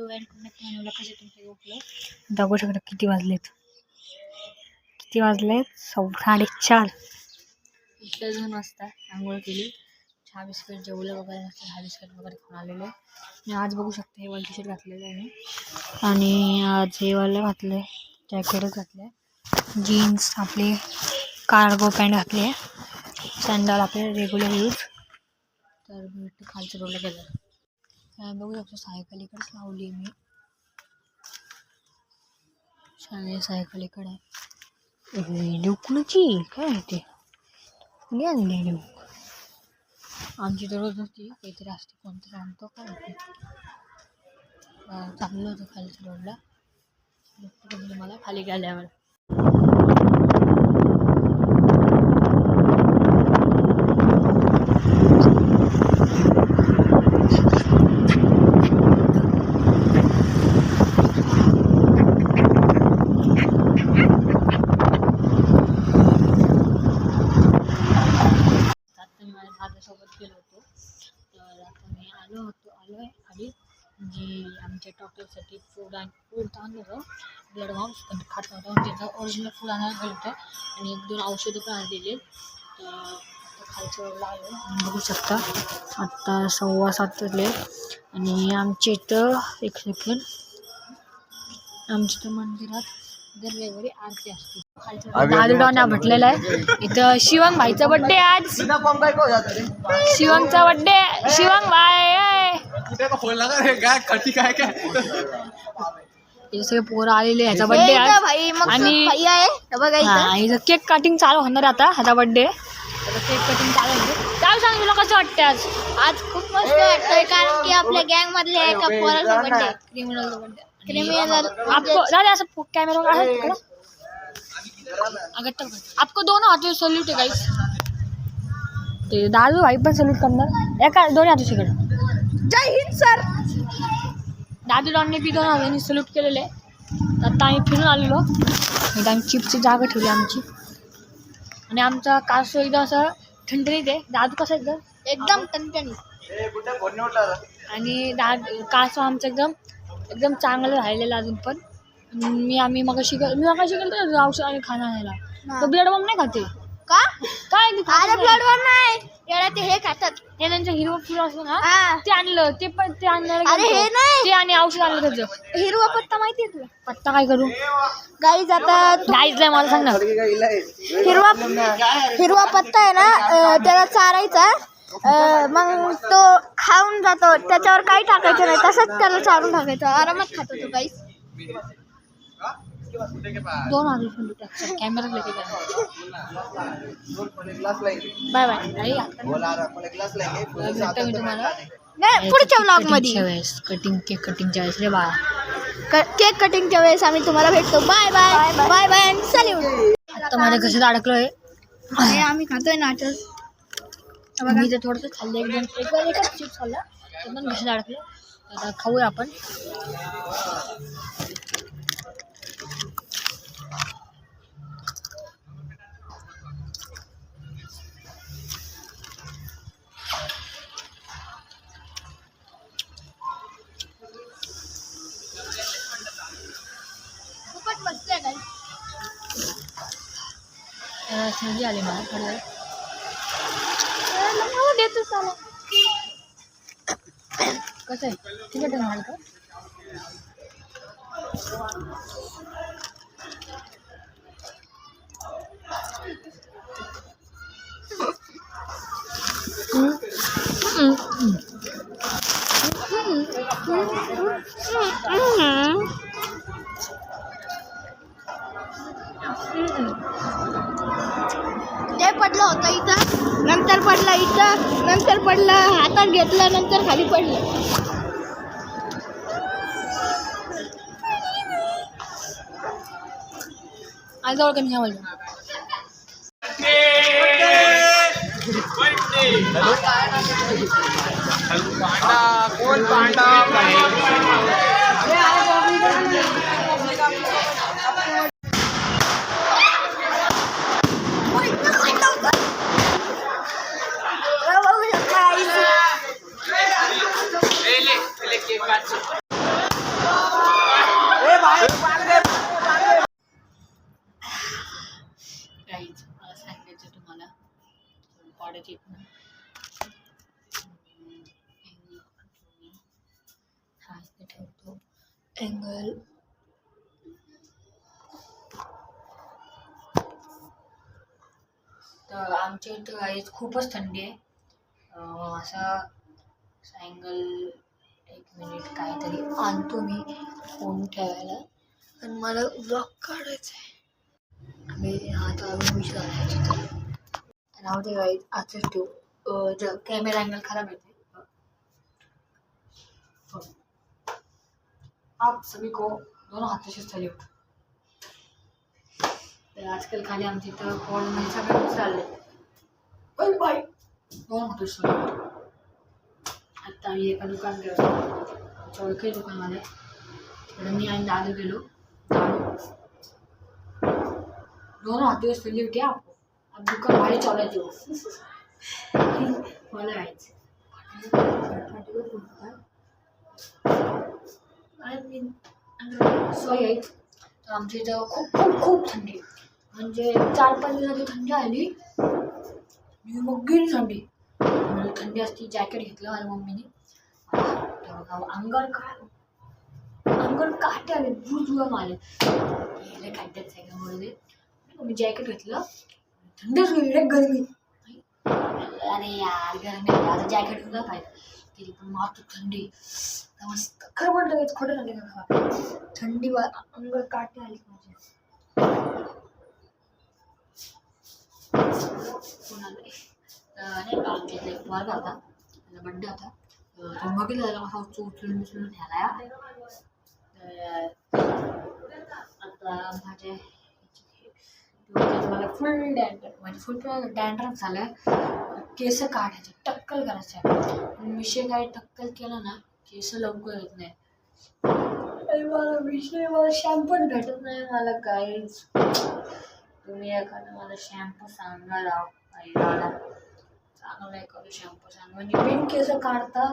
Video end नक्की बनवला कसे तुमचे उठलं बघू शकता. किती वाजलेत 4:30. इथं 2 वाजता आंघोळ केली, चहा बिस्किट जेवलं वगैरे, चहा बिस्किट वगैरे खाऊन आलेलो. आणि आज बघू शकता हे वाला टी शर्ट घातलेलं आहे मी, आणि आज हे वाला घातलं आहे, जॅकेटच घातलं आहे, जीन्स आपले कार्गो पॅन्ट घातली आहे, सँडल आपले रेग्युलर यूज. तर मी खालच्या रोडला गेलं. बघू शकतो सायकल इकडेच लावली मी, सायकल इकडे आहे. कुणाची काय माहिती मी आणली लुक. आमची तर रोज नसती, काहीतरी असते, कोणतरी आणतो काय माहिती. चांगलं होतं खालच्या रोडला, मला खाली गेल्यावर. सोबत गेलो होतो. तर आता मी आलो आहे खाली, जी आमच्या डॉक्टरसाठी फूड आणलं होतं, ब्लड माउस पण खात नव्हतं, त्याचं ओरिजिनल फूड आणायला गेलं होतं, आणि 1-2 औषधं पण आणलेली. तर आता खालच्या रोडला आलो. बघू शकता आत्ता 7:15 वाजले. आणि आमच्या इथं एक सेकंड, आमच्या इथं मंदिरात दर रविवारी आरती असते. दादूडॉना म्हटलेलं आहे. इथं शिवंग भाईचा बड्डे आज, शिवंगचा बड्डे, शिवंग भाई सगळे पोरं आलेले, ह्याचा बड्डे आज. आणि इथं केक कटिंग चालू होणार आता, ह्याचा बड्डे, केक कटिंग चालू होते. काय सांग तुला कसं वाटतं आज? आज खूप मस्त वाटतंय, कारण की आपल्या गँग मधले एका पोराचा बर्थडे, क्रिमिनलचा बड्डे. क्रिमिनल ऐसा कैमरा आपको दोनों हाथों से सल्यूट है गाइस. ते दादू भाई पण सल्यूट करणार, एका दोन्ही हातों से. जय हिंद सर. दादू डॉनने बी 2 हातांनी सल्यूट केलेले. आता आम्ही फिरून आलेलो, एकदा आम्ही चिपची जागा ठेवली आमची, आणि आमचा कासो एकदम असं ठणठणीत आहे. दादू कसं एकदम टणटणीत, आणि कासो आमचं एकदम चांगलं राहिलेलं अजून पण. आम्ही मगाशी गेलो औषध आणि खाणं आणायला, तो ब्लड बॉम्ब नाही खाते का? काय अरे ब्लडवर नाही येडा, ते हे खातात, हे त्यांचं हिरवं फुल असतं ना, ते आणलं, ते पण ते आणलं. अरे हे नाही, ते आणि औषध आणलं त्याचं. हिरवा पत्ता माहितीये तुला? पत्ता काय करू गाईज? आता गाईज नाही, मला सांग ना. हिरवा पत्ता आहे ना, त्याला चारायचा, मग तो खाऊन जातो, त्याच्यावर काही टाकायचं नाही, तसंच त्याला चारून टाकायचं, आरामात खातो तो गाईज. 2 हात कॅमेरा लेके बाय बाय. मी तुम्हाला पुढच्या व्लॉग मध्ये केक कटिंगच्या वेळेस रे बा, केक कटिंगच्या वेळेस आम्ही तुम्हाला भेटतो. बाय बाय बाय बाय आणि सॅल्यूट. आता माझ्या घशात अडकलोय, आम्ही खातोय नाटक. मी तर थोडंसं खाल्लं, एकच चिप्स खाल्ला, एकदम घशात अडकलं. आता खाऊया आपण. खूपच मस्त आहे गाईज. संधी आली मला थोडं देतो चालू. कसं आहे तिकट म्हणाल का? ते पडलं होतं इथं, नंतर पडलं इथं, नंतर पडलं हातात घेतलं, नंतर खाली पडलं. आज जवळ कमी घ्यावं. कोण पांडा अँगल तर आमच्या इथं गाईज खूपच थंडी आहे. असा अँगल 1 मिनिट काहीतरी आणतो मी फोन ठेवायला आणि मला ब्लॉग काढायचा आहे. आम्ही आता विषय राहू दे गाईज आजच ठेवू. जर कॅमेरा अँगल खराब येते. आप सभी को दोनों हाथों से सल्यूट. तर आजकाल खाली आमच्या इथं कोल्डमध्ये सगळं चाललंय. बाय दोन हाथों से सल्यूट. आता आम्ही एका दुकान गेलो, आमच्या ओळखी दुकानमध्ये. तिकडे मी आणि दादू गेलो. दोनों हाथों से सल्यूट है आपको. अब दुकान भारी चालायची हो. मला यायचं सोय आहे. तर आमच्या इथं खूप खूप खूप थंडी, म्हणजे 4-5 दिवसाची थंडी आली आणि मग गेली थंडी. मला थंडी असती, जॅकेट घेतलं माझ्या मम्मीने. अंगावर काटे आले, भूजूम आले. गेले खड्ड्यात सायकलमध्ये. मी जॅकेट घेतलं, थंडीच गेली, गरमी. अरे यार गरमी आता जॅकेट घेतलं पाहिजे तरी पण मात्र थंडी मस्त. खरं बोलतो खोटं नाही का, थंडी अंगावर काटे आले माझे. कोणाला नाही का आमच्या इथला एक वर्ग होता, त्याचा बड्डे होता. तो बघितलं त्याला कसा उचलून न्यायला. आता माझ्या मला फुल डॅन्ड्रफ झालं. केस काढायचे, टक्कल करायचे. विषय काय, टक्कल केलं ना केस लवकर येत नाही. मला शॅम्पूच भेटत नाही. मला काहीच, तुम्ही एखादं मला शॅम्पू सांगा राव. चांगला एखादं शॅम्पू सांगा, म्हणजे बिन केस काढता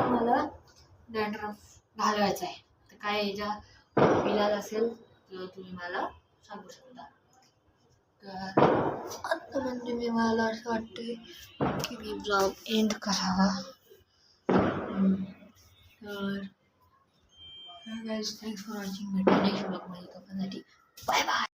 मला डॅन्ड्रफ घालवायचा आहे. तर काय याचा इलाज असेल तर तुम्ही मला सांगू शकता. तर आता म्हणजे मी मला असं वाटतं की मी ब्लॉग एंड करावा. तर गाईज थँक्स फॉर वॉचिंग. भेटू नेक्स्ट ब्लॉगमध्ये. तोपर्यंत बाय बाय.